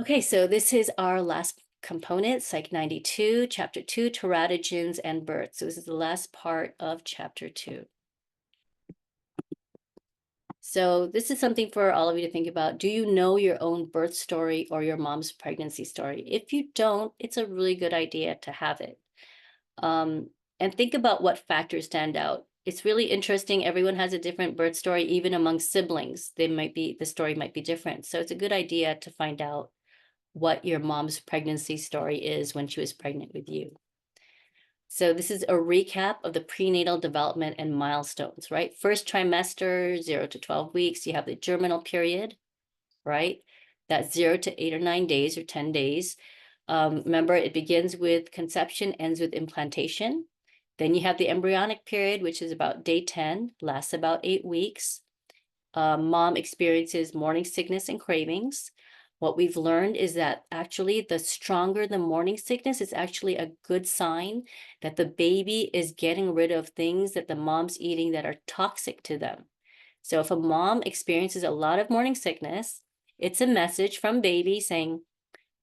Okay, so this is our last component, Psych 92, Chapter 2, Teratogens and Birth. So this is the last part of Chapter 2. So this is something for all of you to think about. Do you know your own birth story or your mom's pregnancy story? If you don't, it's a really good idea to have it. Um, and think about what factors stand out. It's really interesting. Everyone has a different birth story, even among siblings. The story might be different. So it's a good idea to find out what your mom's pregnancy story is when she was pregnant with you. So this is a recap of the prenatal development and milestones, right? First trimester, 0 to 12 weeks, you have the germinal period, right? That's 0 to 8 or 9 days or 10 days. Remember, it begins with conception, ends with implantation. Then you have the embryonic period, which is about day 10, lasts about 8 weeks. Mom experiences morning sickness and cravings. What we've learned is that actually the stronger the morning sickness is actually a good sign that the baby is getting rid of things that the mom's eating that are toxic to them. So if a mom experiences a lot of morning sickness, it's a message from baby saying,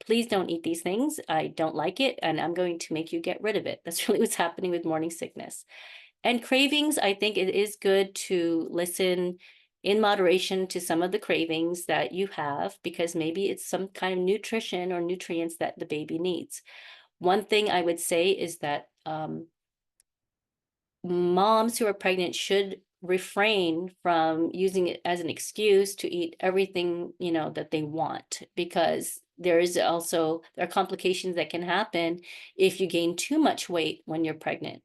please don't eat these things. I don't like it, and I'm going to make you get rid of it. That's really what's happening with morning sickness. And cravings, I think it is good to listen in moderation to some of the cravings that you have, because maybe it's some kind of nutrition or nutrients that the baby needs. One thing I would say is that moms who are pregnant should refrain from using it as an excuse to eat everything, that they want, because there are complications that can happen if you gain too much weight when you're pregnant.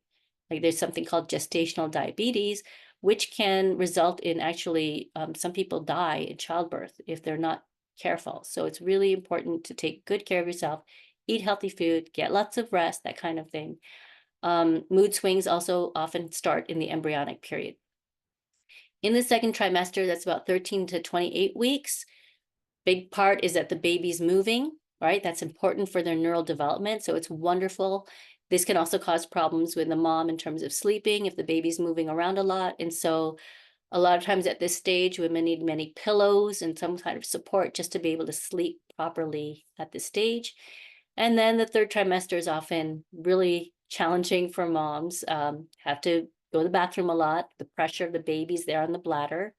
Like there's something called gestational diabetes, which can result in actually some people die in childbirth if they're not careful. So it's really important to take good care of yourself, eat healthy food, get lots of rest, that kind of thing. Mood swings also often start in the embryonic period. In the second trimester, that's about 13 to 28 weeks. Big part is that the baby's moving, right? That's important for their neural development. So it's wonderful. This can also cause problems with the mom in terms of sleeping if the baby's moving around a lot. And so a lot of times at this stage, women need many pillows and some kind of support just to be able to sleep properly at this stage. And then the third trimester is often really challenging for moms, have to go to the bathroom a lot. The pressure of the baby's there on the bladder.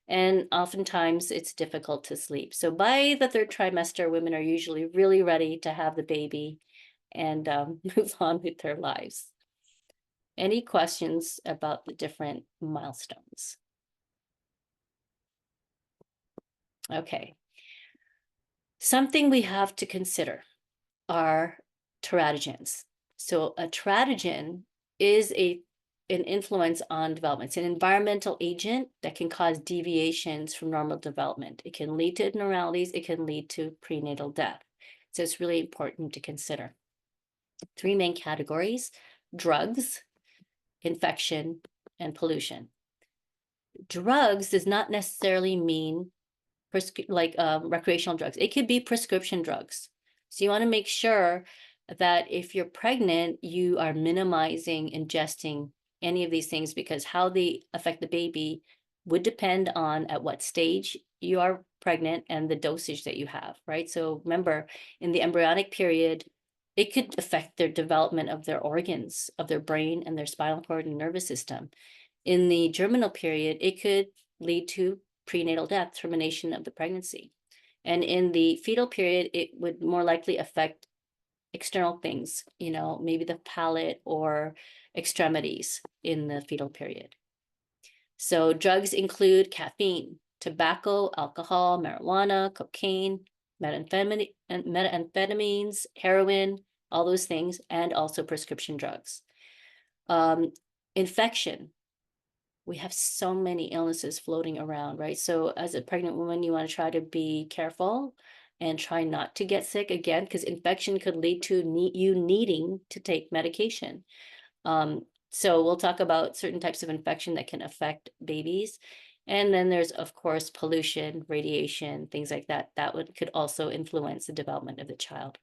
And oftentimes it's difficult to sleep. So by the third trimester, women are usually really ready to have the baby and move on with their lives. Any questions about the different milestones? Okay. Something we have to consider are teratogens. So a teratogen is an influence on development. It's an environmental agent that can cause deviations from normal development. It can lead to abnormalities. It can lead to prenatal death. So it's really important to consider. Three main categories: drugs, infection, and pollution. Drugs does not necessarily mean recreational drugs. It could be prescription drugs. So you want to make sure that if you're pregnant, you are minimizing ingesting any of these things, because how they affect the baby would depend on at what stage you are pregnant and the dosage that you have, right? So remember, in the embryonic period, it could affect their development of their organs, of their brain and their spinal cord and nervous system. In the germinal period, it could lead to prenatal death, termination of the pregnancy. And in the fetal period, it would more likely affect external things, maybe the palate or extremities in the fetal period. So drugs include caffeine, tobacco, alcohol, marijuana, cocaine, methamphetamines, heroin, all those things, and also prescription drugs. Infection. We have so many illnesses floating around, right? So as a pregnant woman, you want to try to be careful and try not to get sick again, because infection could lead to you needing to take medication. So we'll talk about certain types of infection that can affect babies. And then there's, of course, pollution, radiation, things like that. Could also influence the development of the child.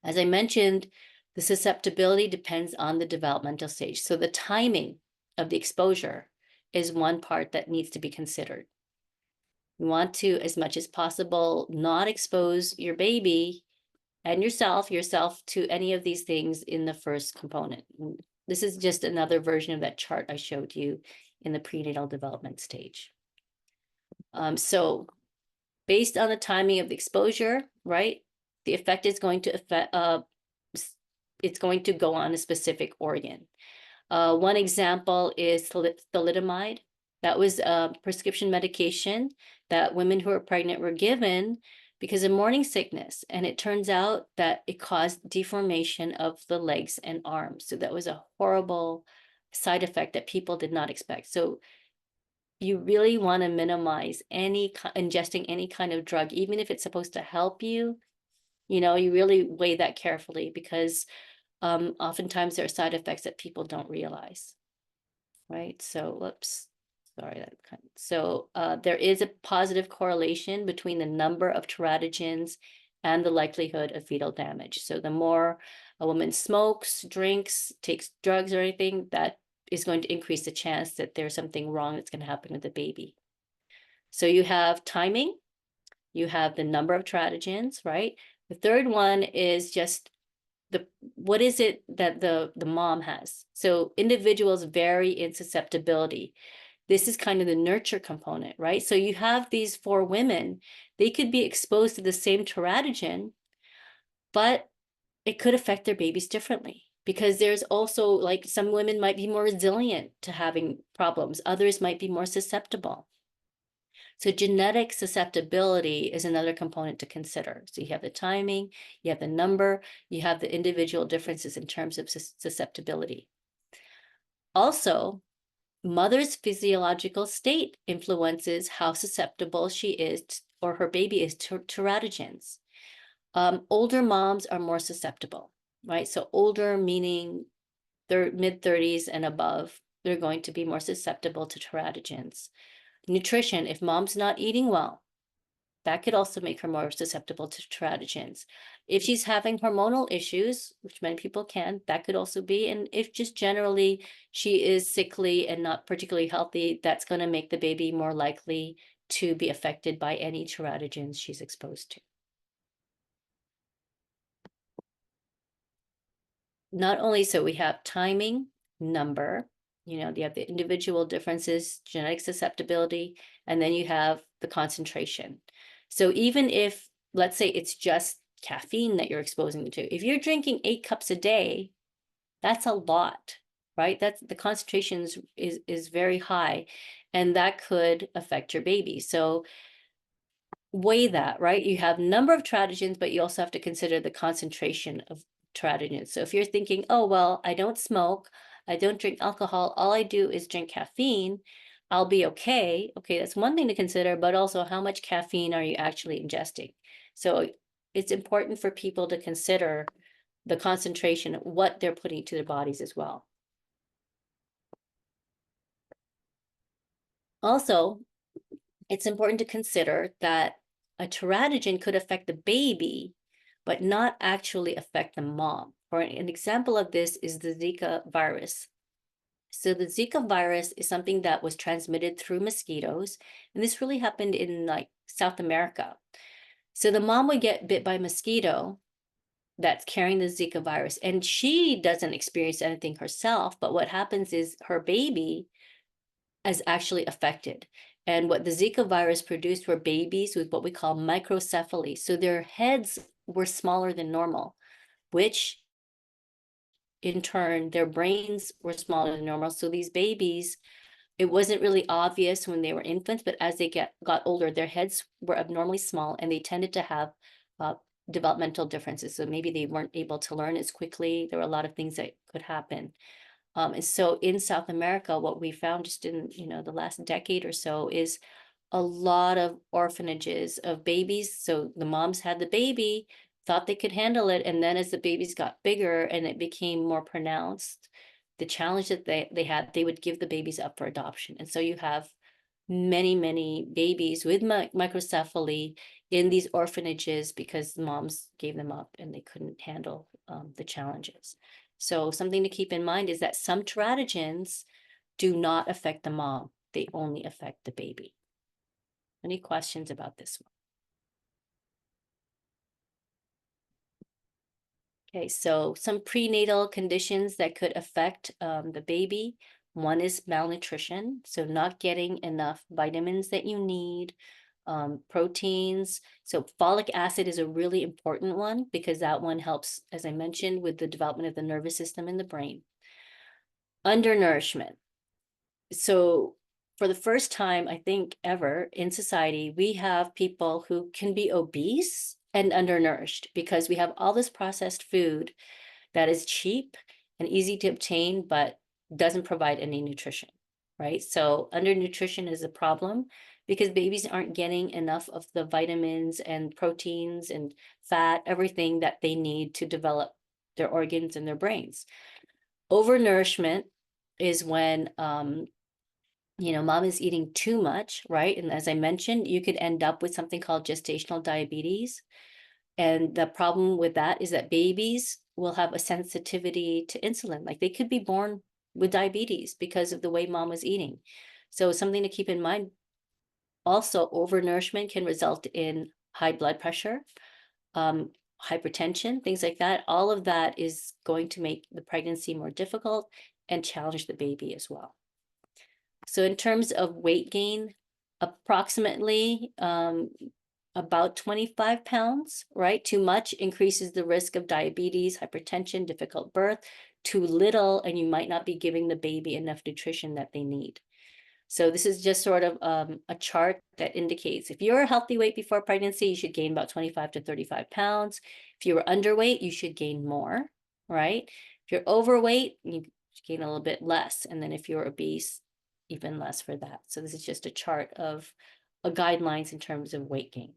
As I mentioned, the susceptibility depends on the developmental stage. So the timing of the exposure is one part that needs to be considered. You want to, as much as possible, not expose your baby and yourself to any of these things in the first component. This is just another version of that chart I showed you in the prenatal development stage. So based on the timing of the exposure, right, the effect is going to affect, it's going to go on a specific organ. One example is thalidomide. That was a prescription medication that women who are pregnant were given because of morning sickness. And it turns out that it caused deformation of the legs and arms. So that was a horrible side effect that people did not expect. So you really want to minimize ingesting any kind of drug, even if it's supposed to help you. You really weigh that carefully, because oftentimes there are side effects that people don't realize, right? So, whoops, sorry. So there is a positive correlation between the number of teratogens and the likelihood of fetal damage. So the more a woman smokes, drinks, takes drugs or anything, that is going to increase the chance that there's something wrong that's going to happen with the baby. So you have timing, you have the number of teratogens, right? The third one is just what is it that the mom has. So individuals vary in susceptibility. This is kind of the nurture component, right? So you have these 4 women, they could be exposed to the same teratogen, but it could affect their babies differently, because there's also, like, some women might be more resilient to having problems, others might be more susceptible. So genetic susceptibility is another component to consider. So you have the timing, you have the number, you have the individual differences in terms of susceptibility. Also, mother's physiological state influences how susceptible she is, or her baby is, to teratogens. Older moms are more susceptible, right? So older meaning their mid-30s and above, they're going to be more susceptible to teratogens. Nutrition, if mom's not eating well, that could also make her more susceptible to teratogens. If she's having hormonal issues, which many people can, that could also be. And if just generally she is sickly and not particularly healthy, that's going to make the baby more likely to be affected by any teratogens she's exposed to. Not only so, we have timing, number, you have the individual differences, genetic susceptibility, and then you have the concentration. So even if, let's say, it's just caffeine that you're exposing them to, if you're drinking 8 cups a day, that's a lot, right? That's the concentration is very high, and that could affect your baby. So weigh that, right? You have number of teratogens, but you also have to consider the concentration of teratogens. So if you're thinking, oh, well, I don't smoke, I don't drink alcohol, all I do is drink caffeine, I'll be okay. Okay, that's one thing to consider, but also how much caffeine are you actually ingesting? So it's important for people to consider the concentration, what they're putting to their bodies as well. Also, it's important to consider that a teratogen could affect the baby, but not actually affect the mom. For an example of this is the Zika virus. So the Zika virus is something that was transmitted through mosquitoes, and this really happened in, like, South America. So the mom would get bit by a mosquito that's carrying the Zika virus, and she doesn't experience anything herself, but what happens is her baby is actually affected. And what the Zika virus produced were babies with what we call microcephaly. So their heads were smaller than normal, which in turn, their brains were smaller than normal. So these babies, it wasn't really obvious when they were infants, but as they got older, their heads were abnormally small, and they tended to have developmental differences. So maybe they weren't able to learn as quickly. There were a lot of things that could happen. And so in South America, what we found just in, the last decade or so is a lot of orphanages of babies. So the moms had the baby, thought they could handle it. And then as the babies got bigger and it became more pronounced, the challenge that they had, they would give the babies up for adoption. And so you have many, many babies with microcephaly in these orphanages because the moms gave them up and they couldn't handle the challenges. So something to keep in mind is that some teratogens do not affect the mom. They only affect the baby. Any questions about this one? Okay, so some prenatal conditions that could affect the baby. One is malnutrition, so not getting enough vitamins that you need, proteins. So folic acid is a really important one because that one helps, as I mentioned, with the development of the nervous system and the brain. Undernourishment. So for the first time, I think ever in society, we have people who can be obese and undernourished because we have all this processed food that is cheap and easy to obtain, but doesn't provide any nutrition, right? So undernutrition is a problem because babies aren't getting enough of the vitamins and proteins and fat, everything that they need to develop their organs and their brains. Overnourishment is when mom is eating too much, right? And as I mentioned, you could end up with something called gestational diabetes. And the problem with that is that babies will have a sensitivity to insulin. Like they could be born with diabetes because of the way mom was eating. So something to keep in mind. Also, overnourishment can result in high blood pressure, um, hypertension, things like that. All of that is going to make the pregnancy more difficult and challenge the baby as well. So in terms of weight gain, approximately about 25 pounds, right? Too much increases the risk of diabetes, hypertension, difficult birth. Too little, and you might not be giving the baby enough nutrition that they need. So this is just sort of a chart that indicates if you're a healthy weight before pregnancy, you should gain about 25 to 35 pounds. If you were underweight, you should gain more, right? If you're overweight, you should gain a little bit less. And then if you're obese, even less for that. So this is just a chart of guidelines in terms of weight gain.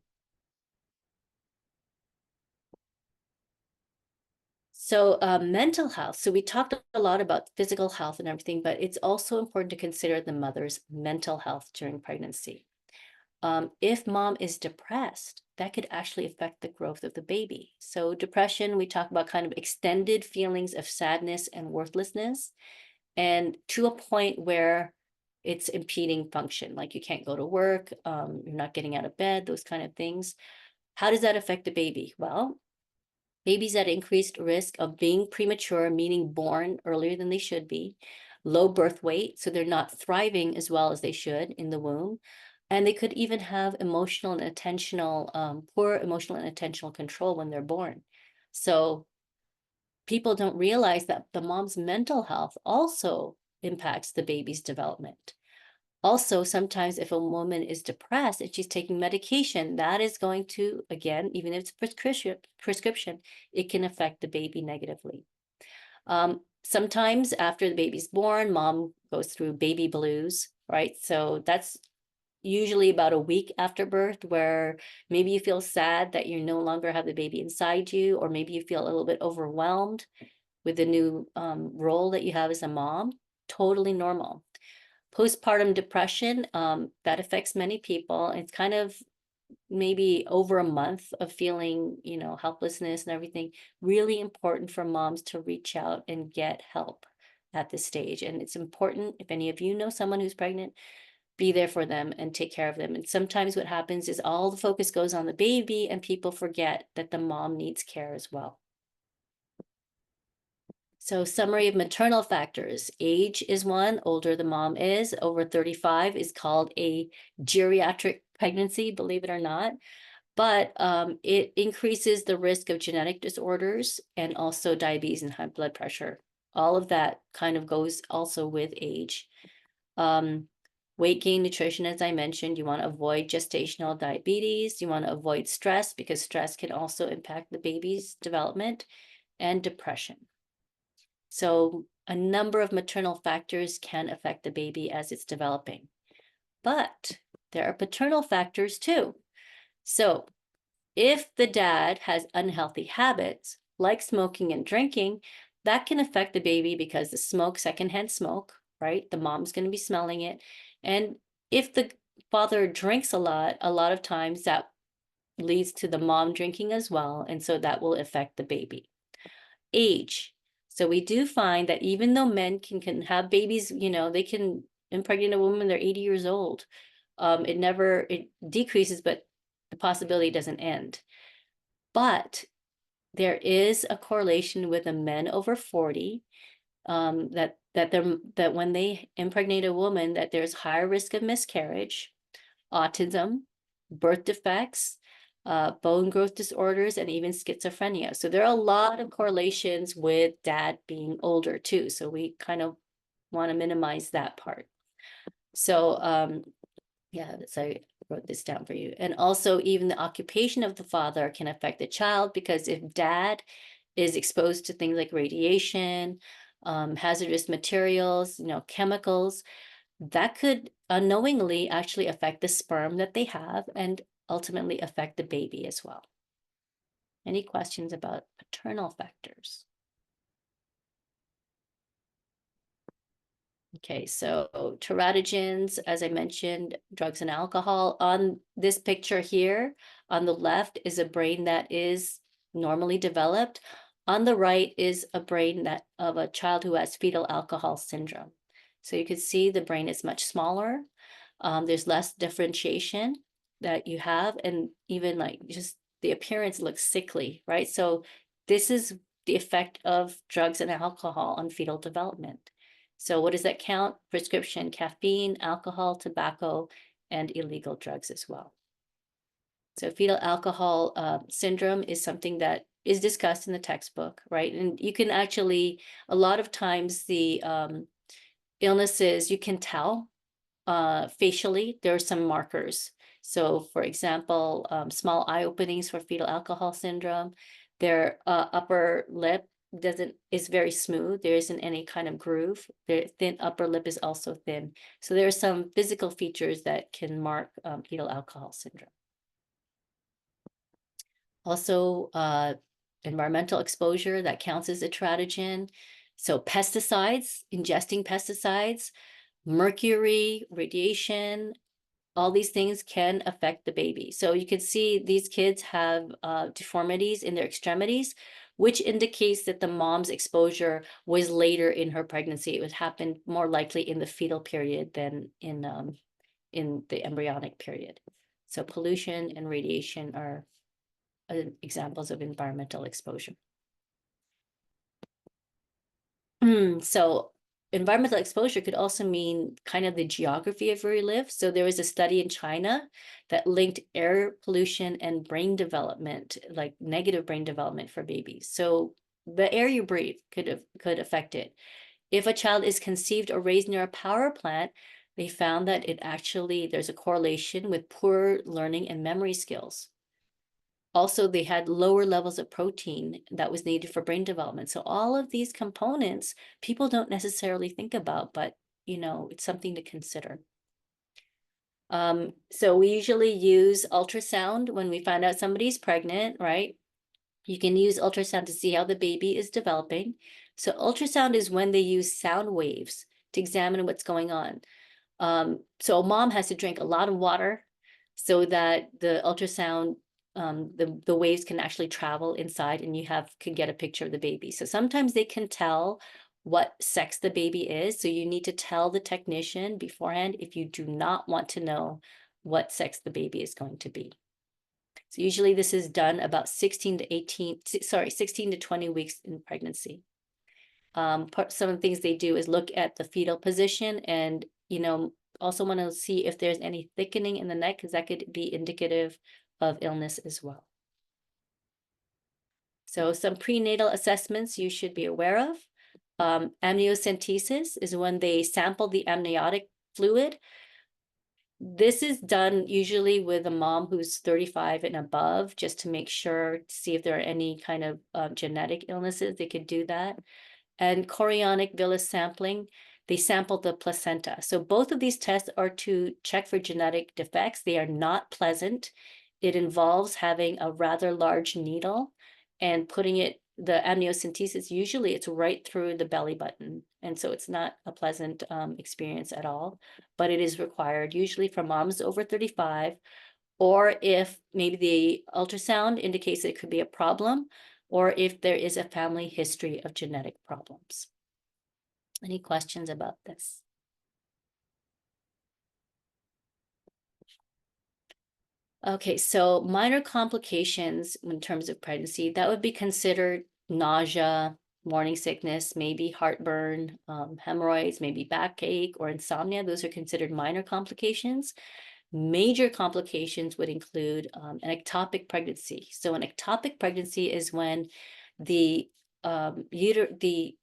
So mental health. So we talked a lot about physical health and everything, but it's also important to consider the mother's mental health during pregnancy. If mom is depressed, that could actually affect the growth of the baby. So depression, we talk about kind of extended feelings of sadness and worthlessness, and to a point where it's impeding function, like you can't go to work, you're not getting out of bed, those kind of things. How does that affect the baby? Well, babies at increased risk of being premature, meaning born earlier than they should be, low birth weight, so they're not thriving as well as they should in the womb. And they could even have emotional and attentional, poor emotional and attentional control when they're born. So people don't realize that the mom's mental health also impacts the baby's development. Also, sometimes if a woman is depressed and she's taking medication, that is going to, again, even if it's prescription, it can affect the baby negatively. Sometimes after the baby's born, mom goes through baby blues, right? So that's usually about a week after birth, where maybe you feel sad that you no longer have the baby inside you, or maybe you feel a little bit overwhelmed with the new role that you have as a mom. Totally normal. Postpartum depression, that affects many people. It's kind of maybe over a month of feeling, helplessness and everything. Really important for moms to reach out and get help at this stage. And it's important, if any of you know someone who's pregnant, be there for them and take care of them. And sometimes what happens is all the focus goes on the baby and people forget that the mom needs care as well. So summary of maternal factors. Age is one, older the mom is, over 35 is called a geriatric pregnancy, believe it or not. But it increases the risk of genetic disorders and also diabetes and high blood pressure. All of that kind of goes also with age. Weight gain, nutrition, as I mentioned, you want to avoid gestational diabetes. You want to avoid stress because stress can also impact the baby's development, and depression. So a number of maternal factors can affect the baby as it's developing. But there are paternal factors too. So if the dad has unhealthy habits like smoking and drinking, that can affect the baby because the smoke, secondhand smoke, right? The mom's going to be smelling it. And if the father drinks a lot of times that leads to the mom drinking as well. And so that will affect the baby. Age. So we do find that even though men can have babies, they can impregnate a woman when they're 80 years old. it decreases, but the possibility doesn't end. But there is a correlation with the men over 40, that when they impregnate a woman, that there's higher risk of miscarriage, autism, birth defects, bone growth disorders, and even schizophrenia. So there are a lot of correlations with dad being older too. So we kind of want to minimize that part. So yeah, so I wrote this down for you. And also even the occupation of the father can affect the child, because if dad is exposed to things like radiation, hazardous materials, chemicals, that could unknowingly actually affect the sperm that they have and ultimately affect the baby as well. Any questions about paternal factors? Okay, so teratogens, as I mentioned, drugs and alcohol. On this picture here, on the left is a brain that is normally developed. On the right is a brain of a child who has fetal alcohol syndrome. So you can see the brain is much smaller. There's less differentiation that you have, and even like just the appearance looks sickly, right? So this is the effect of drugs and alcohol on fetal development. So what does that count? Prescription caffeine, alcohol, tobacco, and illegal drugs as well. So fetal alcohol syndrome is something that is discussed in the textbook, right? And you can actually, a lot of times the illnesses, you can tell facially. There are some markers. So for example, small eye openings for fetal alcohol syndrome, their upper lip is very smooth. There isn't any kind of groove. Their thin upper lip is also thin. So there are some physical features that can mark fetal alcohol syndrome. Also, environmental exposure, that counts as a teratogen. So pesticides, ingesting pesticides, mercury, radiation, all these things can affect the baby. So you can see these kids have deformities in their extremities, which indicates that the mom's exposure was later in her pregnancy. It would happen more likely in the fetal period than in the embryonic period. So pollution and radiation are examples of environmental exposure. So environmental exposure could also mean kind of the geography of where you live. So there was a study in China that linked air pollution and brain development, like negative brain development for babies. So the air you breathe could affect it. If a child is conceived or raised near a power plant, they found that there's a correlation with poor learning and memory skills. Also, they had lower levels of protein that was needed for brain development. So all of these components people don't necessarily think about, but it's something to consider. So we usually use ultrasound when we find out somebody's pregnant, right? You can use ultrasound to see how the baby is developing. So ultrasound is when they use sound waves to examine what's going on. So a mom has to drink a lot of water so that the ultrasound, the waves can actually travel inside and you can get a picture of the baby. So sometimes they can tell what sex the baby is. So you need to tell the technician beforehand if you do not want to know what sex the baby is going to be. So usually this is done about 16 to 20 weeks in pregnancy. Some of the things they do is look at the fetal position and, also want to see if there's any thickening in the neck, because that could be indicative of illness as well. So some prenatal assessments you should be aware of. Amniocentesis is when they sample the amniotic fluid. This is done usually with a mom who's 35 and above, just to make sure, to see if there are any kind of genetic illnesses. They could do that. And chorionic villus sampling, they sample the placenta. So both of these tests are to check for genetic defects. They are not pleasant. It involves having a rather large needle and putting the amniocentesis, usually it's right through the belly button. And so it's not a pleasant experience at all, but it is required usually for moms over 35, or if maybe the ultrasound indicates it could be a problem, or if there is a family history of genetic problems. Any questions about this? Okay, so minor complications in terms of pregnancy, that would be considered nausea, morning sickness, maybe heartburn, hemorrhoids, maybe backache or insomnia. Those are considered minor complications. Major complications would include an ectopic pregnancy. So an ectopic pregnancy is when the the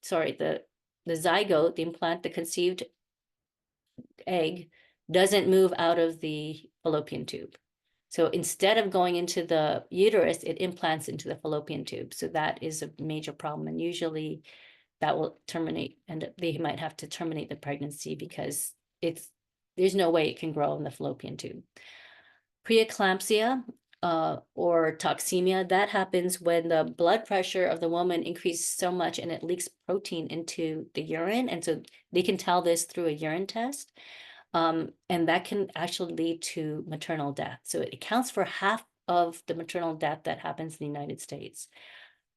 zygote, the implant, the conceived egg doesn't move out of the fallopian tube. So instead of going into the uterus, it implants into the fallopian tube. So that is a major problem. And usually that will terminate, and they might have to terminate the pregnancy because there's no way it can grow in the fallopian tube. Preeclampsia or toxemia, that happens when the blood pressure of the woman increases so much and it leaks protein into the urine. And so they can tell this through a urine test. And that can actually lead to maternal death. So it accounts for half of the maternal death that happens in the United States.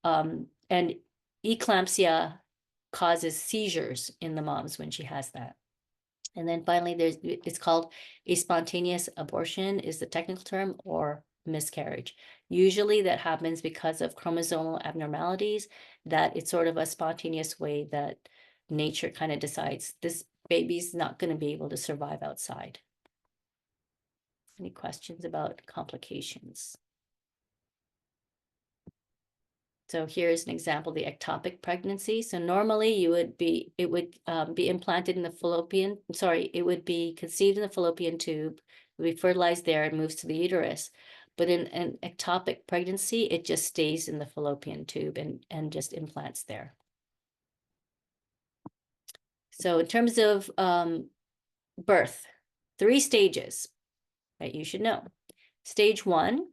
And eclampsia causes seizures in the moms when she has that. And then finally, it's called a spontaneous abortion is the technical term, or miscarriage. Usually that happens because of chromosomal abnormalities, that it's sort of a spontaneous way that nature kind of decides this baby's not going to be able to survive outside. Any questions about complications? So here's an example, the ectopic pregnancy. So normally it would be implanted in the it would be conceived in the fallopian tube, it would be fertilized there and moves to the uterus. But in an ectopic pregnancy, it just stays in the fallopian tube and just implants there. So in terms of birth, 3 stages that you should know. Stage 1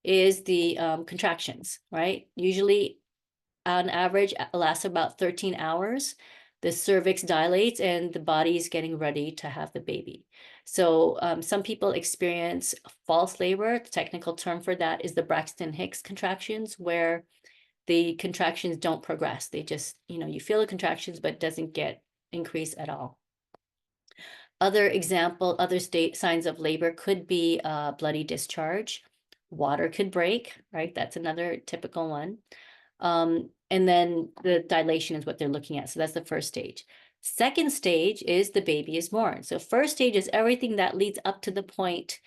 is the contractions, right? Usually on average lasts about 13 hours. The cervix dilates and the body is getting ready to have the baby. So some people experience false labor. The technical term for that is the Braxton Hicks contractions, where the contractions don't progress. They just, you feel the contractions, but it doesn't get increase at all. Other signs of labor could be bloody discharge. Water could break, right? That's another typical one. And then the dilation is what they're looking at. So that's the first stage. Second stage is the baby is born. So first stage is everything that leads up to the point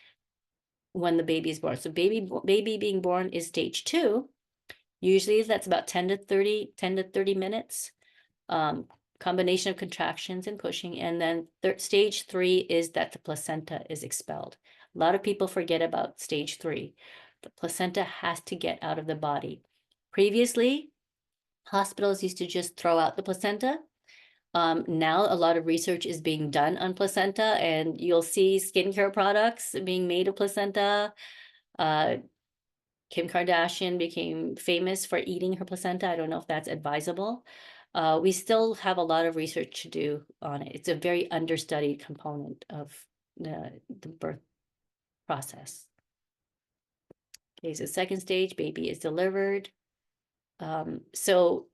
when the baby is born. So baby being born is stage 2. Usually that's about 10 to 30 minutes. Combination of contractions and pushing. And then stage 3 is that the placenta is expelled. A lot of people forget about stage 3. The placenta has to get out of the body. Previously, hospitals used to just throw out the placenta. Now a lot of research is being done on placenta, and you'll see skincare products being made of placenta. Kim Kardashian became famous for eating her placenta. I don't know if that's advisable. We still have a lot of research to do on it. It's a very understudied component of the birth process. Okay, so second stage, baby is delivered. So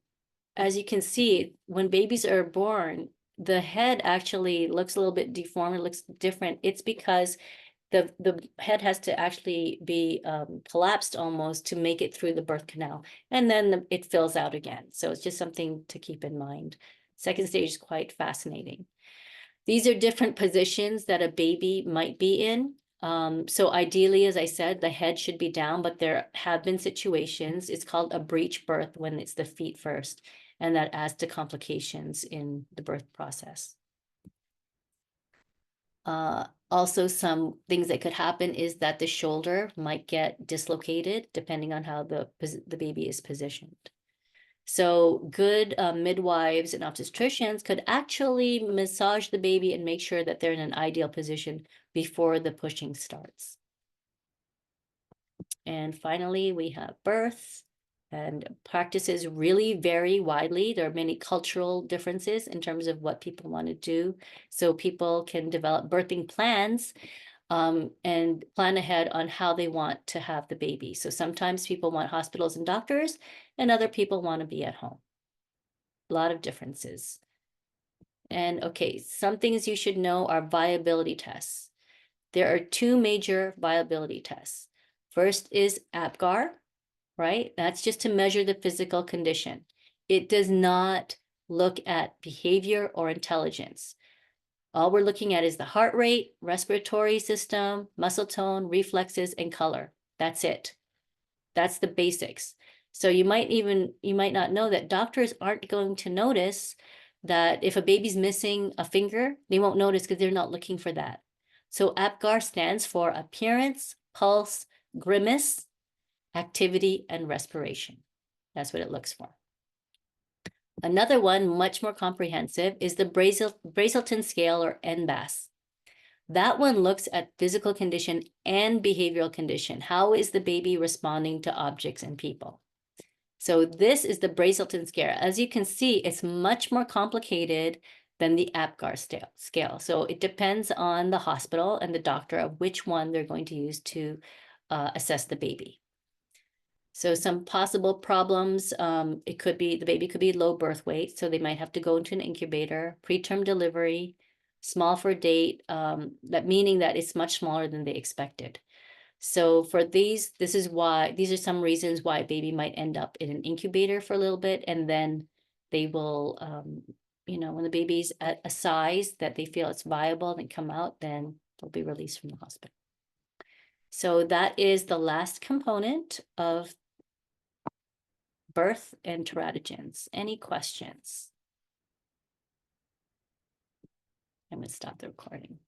as you can see, when babies are born, the head actually looks a little bit deformed, it looks different. It's because the head has to actually be collapsed almost to make it through the birth canal, and then it fills out again. So it's just something to keep in mind. Second stage is quite fascinating. These are different positions that a baby might be in. So ideally, as I said, the head should be down, but there have been situations, it's called a breech birth when it's the feet first, and that adds to complications in the birth process. Also, some things that could happen is that the shoulder might get dislocated depending on how the baby is positioned. So good midwives and obstetricians could actually massage the baby and make sure that they're in an ideal position before the pushing starts. And finally, we have birth. And practices really vary widely. There are many cultural differences in terms of what people want to do. So people can develop birthing plans and plan ahead on how they want to have the baby. So sometimes people want hospitals and doctors, and other people want to be at home. A lot of differences. And okay, some things you should know are viability tests. there are two major viability tests. First is APGAR, right? That's just to measure the physical condition. It does not look at behavior or intelligence. All we're looking at is the heart rate, respiratory system, muscle tone, reflexes, and color. That's it. That's the basics. So you might not know that doctors aren't going to notice that if a baby's missing a finger, they won't notice because they're not looking for that. So APGAR stands for appearance, pulse, grimace, activity, and respiration. That's what it looks for. Another one, much more comprehensive, is the Brazelton scale, or NBAS. That one looks at physical condition and behavioral condition. How is the baby responding to objects and people? So this is the Brazelton scale. As you can see, it's much more complicated than the APGAR scale. So it depends on the hospital and the doctor of which one they're going to use to assess the baby. So some possible problems, it could be the baby could be low birth weight, so they might have to go into an incubator, preterm delivery, small for date, that meaning that it's much smaller than they expected. So for these are some reasons why a baby might end up in an incubator for a little bit, and then they will, when the baby's at a size that they feel it's viable and come out, then they'll be released from the hospital. So that is the last component of birth and teratogens. Any questions? I'm going to stop the recording.